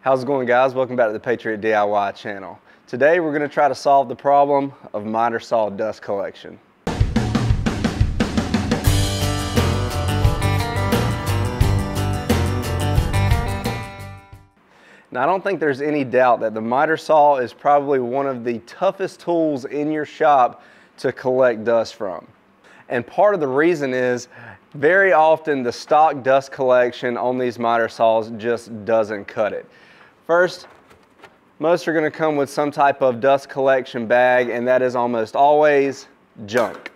How's it going, guys? Welcome back to the PatriotDIY channel. Today we're going to try to solve the problem of miter saw dust collection. Now, I don't think there's any doubt that the miter saw is probably one of the toughest tools in your shop to collect dust from. And part of the reason is very often the stock dust collection on these miter saws just doesn't cut it. First, most are going to come with some type of dust collection bag, and that is almost always junk.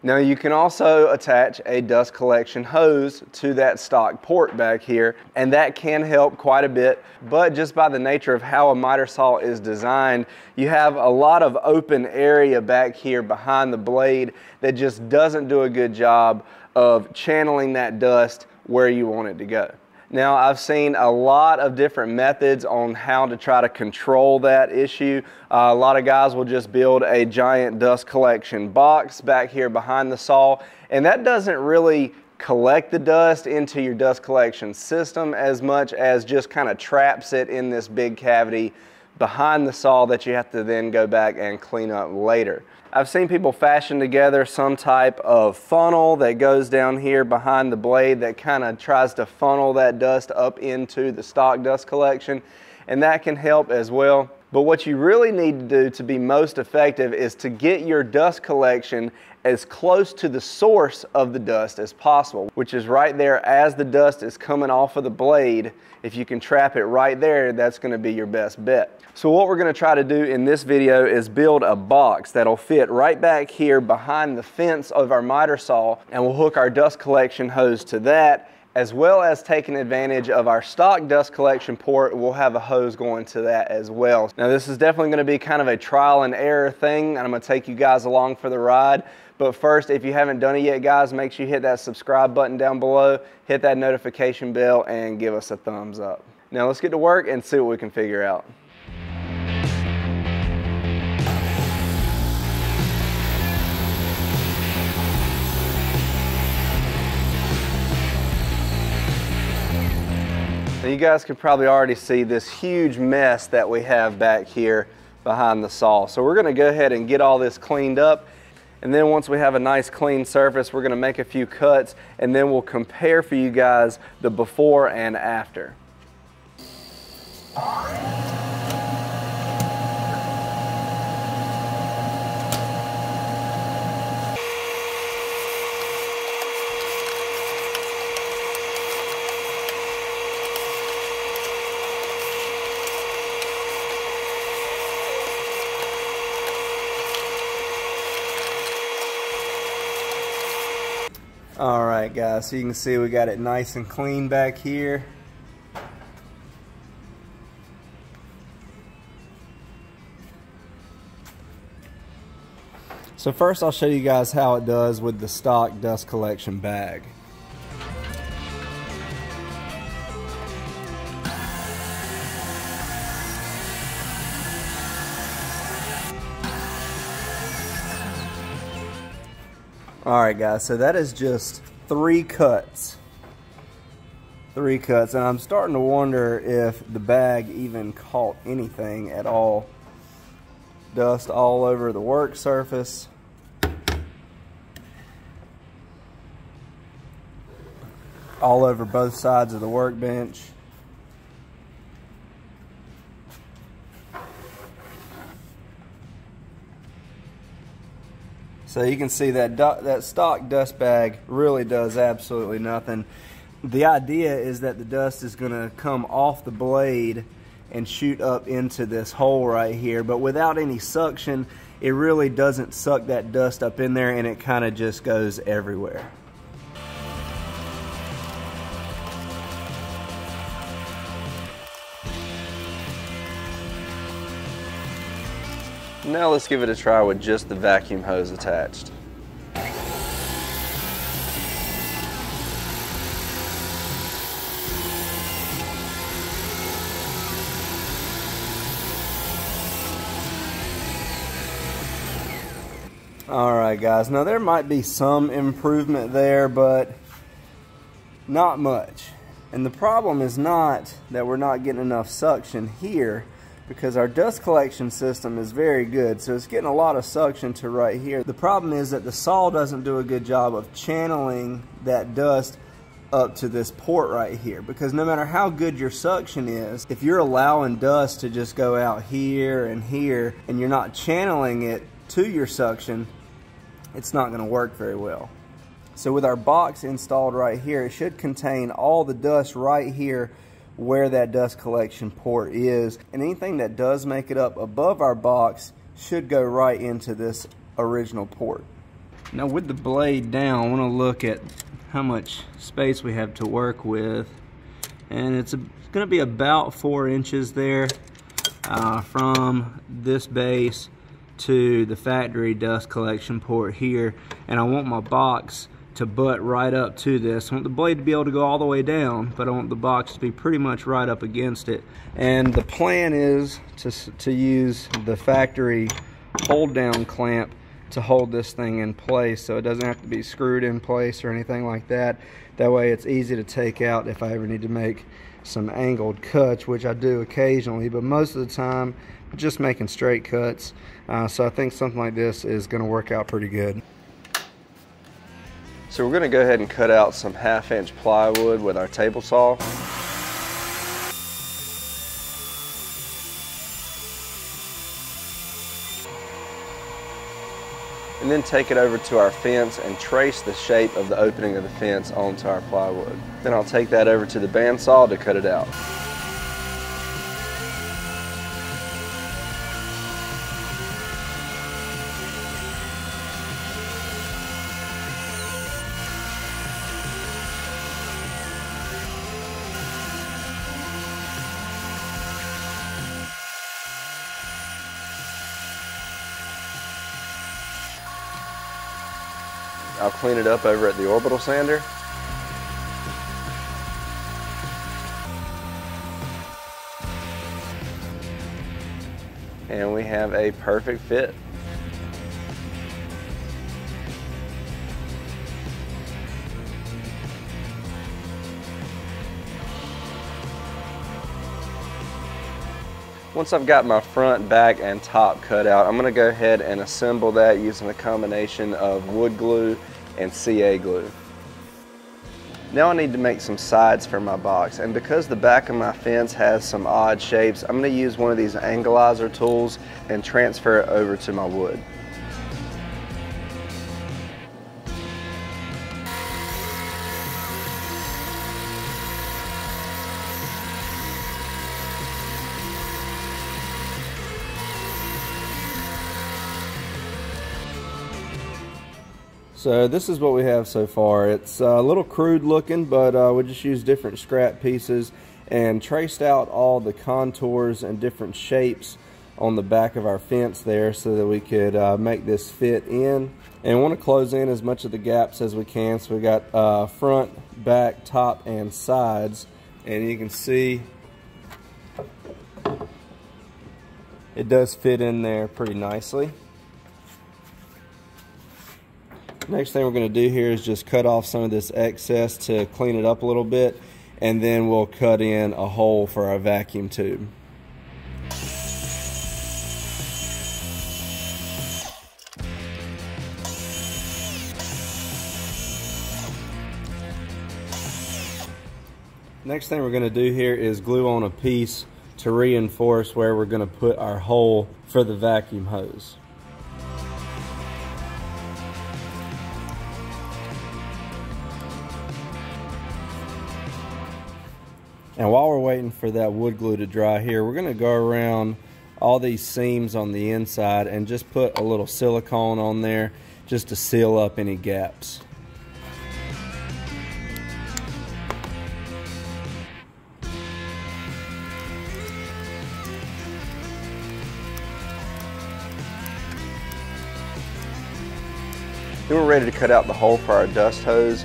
Now, you can also attach a dust collection hose to that stock port back here, and that can help quite a bit, but just by the nature of how a miter saw is designed, you have a lot of open area back here behind the blade that just doesn't do a good job of channeling that dust where you want it to go. Now, I've seen a lot of different methods on how to try to control that issue. A lot of guys will just build a giant dust collection box back here behind the saw, and that doesn't really collect the dust into your dust collection system as much as just kind of traps it in this big cavity behind the saw that you have to then go back and clean up later. I've seen people fashion together some type of funnel that goes down here behind the blade that kind of tries to funnel that dust up into the stock dust collection, and that can help as well. But what you really need to do to be most effective is to get your dust collection as close to the source of the dust as possible, which is right there as the dust is coming off of the blade. If you can trap it right there, that's going to be your best bet. So what we're going to try to do in this video is build a box that'll fit right back here behind the fence of our miter saw, and we'll hook our dust collection hose to that, as well as taking advantage of our stock dust collection port. We'll have a hose going to that as well. Now, this is definitely going to be kind of a trial and error thing, and I'm going to take you guys along for the ride. But first, if you haven't done it yet, guys, make sure you hit that subscribe button down below, hit that notification bell, and give us a thumbs up. Now, let's get to work and see what we can figure out. Now, you guys can probably already see this huge mess that we have back here behind the saw. So we're going to go ahead and get all this cleaned up. And then once we have a nice clean surface, we're going to make a few cuts, and then we'll compare for you guys the before and after. All right, guys, so you can see we got it nice and clean back here. So first I'll show you guys how it does with the stock dust collection bag. Alright, guys, so that is just three cuts, and I'm starting to wonder if the bag even caught anything at all. Dust all over the work surface. All over both sides of the workbench. So you can see that stock dust bag really does absolutely nothing. The idea is that the dust is going to come off the blade and shoot up into this hole right here, but without any suction, it really doesn't suck that dust up in there, and it kind of just goes everywhere. Now let's give it a try with just the vacuum hose attached. Alright, guys, now there might be some improvement there, but not much. And the problem is not that we're not getting enough suction here, because our dust collection system is very good, so it's getting a lot of suction to right here. The problem is that the saw doesn't do a good job of channeling that dust up to this port right here, because no matter how good your suction is, if you're allowing dust to just go out here and here and you're not channeling it to your suction, it's not going to work very well. So with our box installed right here, it should contain all the dust right here where that dust collection port is, and anything that does make it up above our box should go right into this original port. Now with the blade down, I want to look at how much space we have to work with, and it's going to be about 4 inches there from this base to the factory dust collection port here, and I want my box to butt right up to this. I want the blade to be able to go all the way down, but I want the box to be pretty much right up against it. And the plan is to use the factory hold down clamp to hold this thing in place, so it doesn't have to be screwed in place or anything like that. That way it's easy to take out if I ever need to make some angled cuts, which I do occasionally, but most of the time just making straight cuts. So I think something like this is going to work out pretty good. So we're going to go ahead and cut out some 1/2-inch plywood with our table saw. And then take it over to our fence and trace the shape of the opening of the fence onto our plywood. Then I'll take that over to the bandsaw to cut it out. I'll clean it up over at the orbital sander. And we have a perfect fit. Once I've got my front, back, and top cut out, I'm going to go ahead and assemble that using a combination of wood glue and CA glue. Now I need to make some sides for my box, and because the back of my fence has some odd shapes, I'm going to use one of these anglizer tools and transfer it over to my wood. So this is what we have so far. It's a little crude looking, but we just used different scrap pieces and traced out all the contours and different shapes on the back of our fence there so that we could make this fit in. And we want to close in as much of the gaps as we can. So we got front, back, top, and sides. And you can see it does fit in there pretty nicely. Next thing we're going to do here is just cut off some of this excess to clean it up a little bit, and then we'll cut in a hole for our vacuum tube. Next thing we're going to do here is glue on a piece to reinforce where we're going to put our hole for the vacuum hose. And while we're waiting for that wood glue to dry here, we're going to go around all these seams on the inside and just put a little silicone on there just to seal up any gaps. Then we're ready to cut out the hole for our dust hose.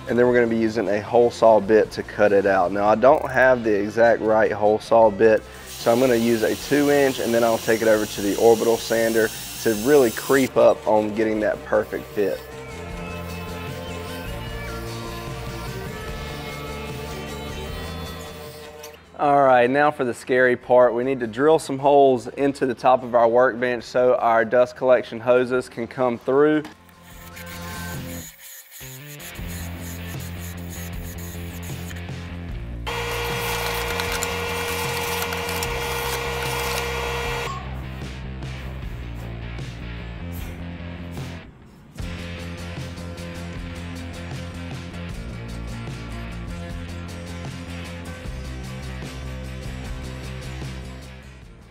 And then we're going to be using a hole saw bit to cut it out. Now I don't have the exact right hole saw bit, so I'm going to use a 2-inch, and then I'll take it over to the orbital sander to really creep up on getting that perfect fit. All right, now for the scary part. We need to drill some holes into the top of our workbench so our dust collection hoses can come through.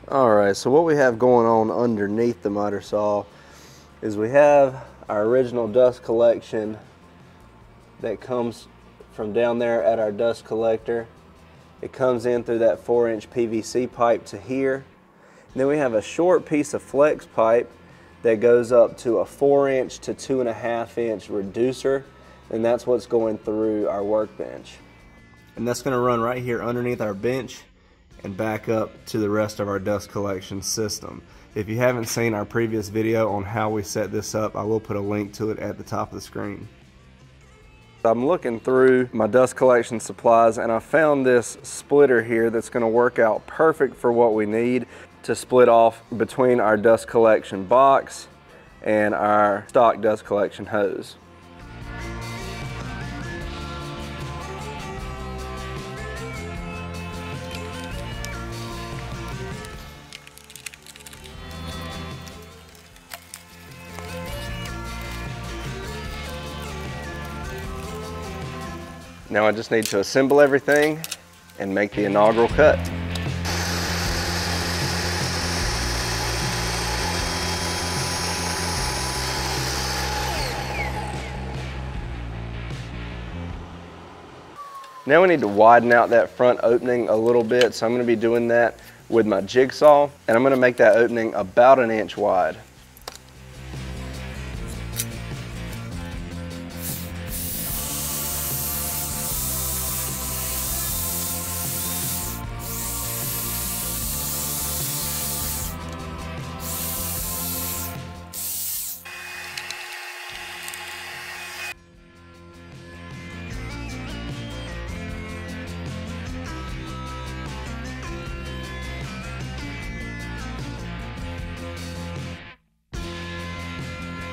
All right, so what we have going on underneath the miter saw is we have our original dust collection that comes from down there at our dust collector. It comes in through that 4-inch PVC pipe to here. And then we have a short piece of flex pipe that goes up to a 4-inch to 2.5-inch reducer, and that's what's going through our workbench. And that's going to run right here underneath our bench and back up to the rest of our dust collection system. If you haven't seen our previous video on how we set this up, I will put a link to it at the top of the screen. I'm looking through my dust collection supplies and I found this splitter here that's going to work out perfect for what we need to split off between our dust collection box and our stock dust collection hose. Now I just need to assemble everything and make the inaugural cut. Now we need to widen out that front opening a little bit, so I'm going to be doing that with my jigsaw, and I'm going to make that opening about 1 inch wide.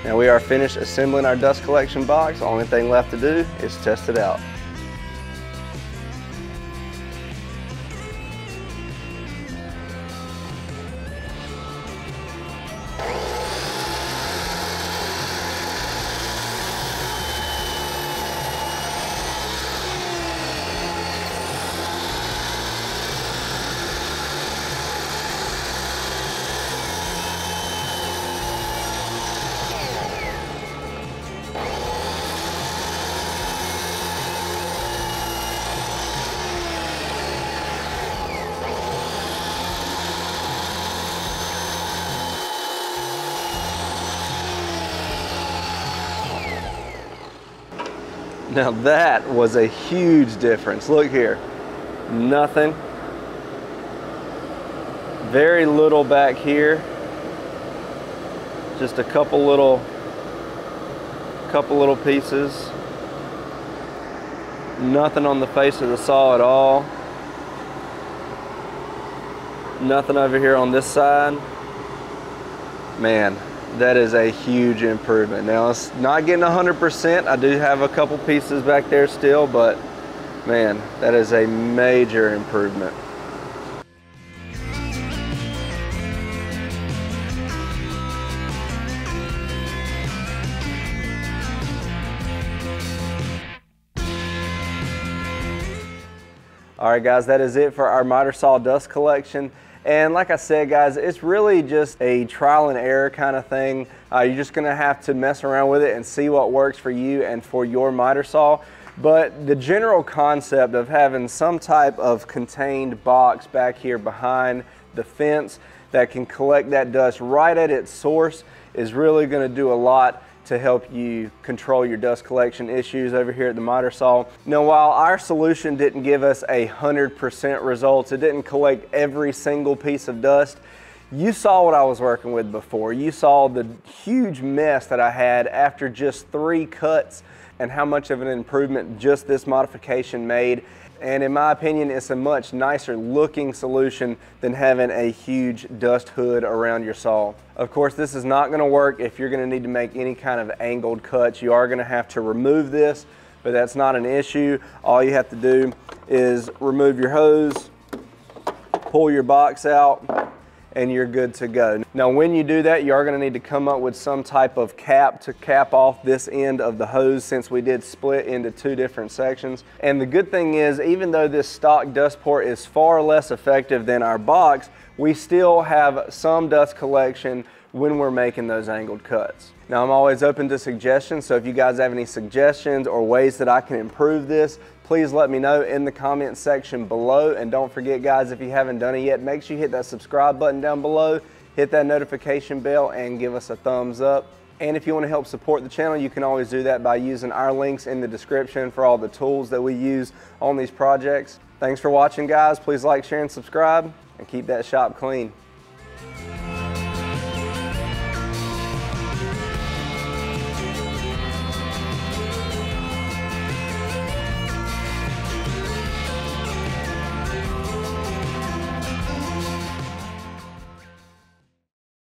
Now we are finished assembling our dust collection box. The only thing left to do is test it out. Now that was a huge difference. Look here, nothing. Very little back here. Just a couple little pieces. Nothing on the face of the saw at all. Nothing over here on this side. Man, that is a huge improvement. Now it's not getting 100%. I do have a couple pieces back there still, but man, that is a major improvement. All right guys, that is it for our miter saw dust collection. And like I said guys, it's really just a trial and error kind of thing. You're just gonna have to mess around with it and see what works for you and for your miter saw. But the general concept of having some type of contained box back here behind the fence that can collect that dust right at its source is really gonna do a lot to help you control your dust collection issues over here at the miter saw. Now, while our solution didn't give us 100% results, it didn't collect every single piece of dust, you saw what I was working with before. You saw the huge mess that I had after just 3 cuts and how much of an improvement just this modification made. And in my opinion, it's a much nicer looking solution than having a huge dust hood around your saw. Of course, this is not gonna work if you're gonna need to make any kind of angled cuts. You are gonna have to remove this, but that's not an issue. All you have to do is remove your hose, pull your box out, and you're good to go. Now when you do that, you are gonna need to come up with some type of cap to cap off this end of the hose, since we did split into two different sections. And the good thing is, even though this stock dust port is far less effective than our box, we still have some dust collection when we're making those angled cuts. Now I'm always open to suggestions, so if you guys have any suggestions or ways that I can improve this, please let me know in the comment section below. And don't forget guys, if you haven't done it yet, make sure you hit that subscribe button down below, hit that notification bell, and give us a thumbs up. And if you want to help support the channel, you can always do that by using our links in the description for all the tools that we use on these projects. Thanks for watching guys. Please like, share, and subscribe, and keep that shop clean.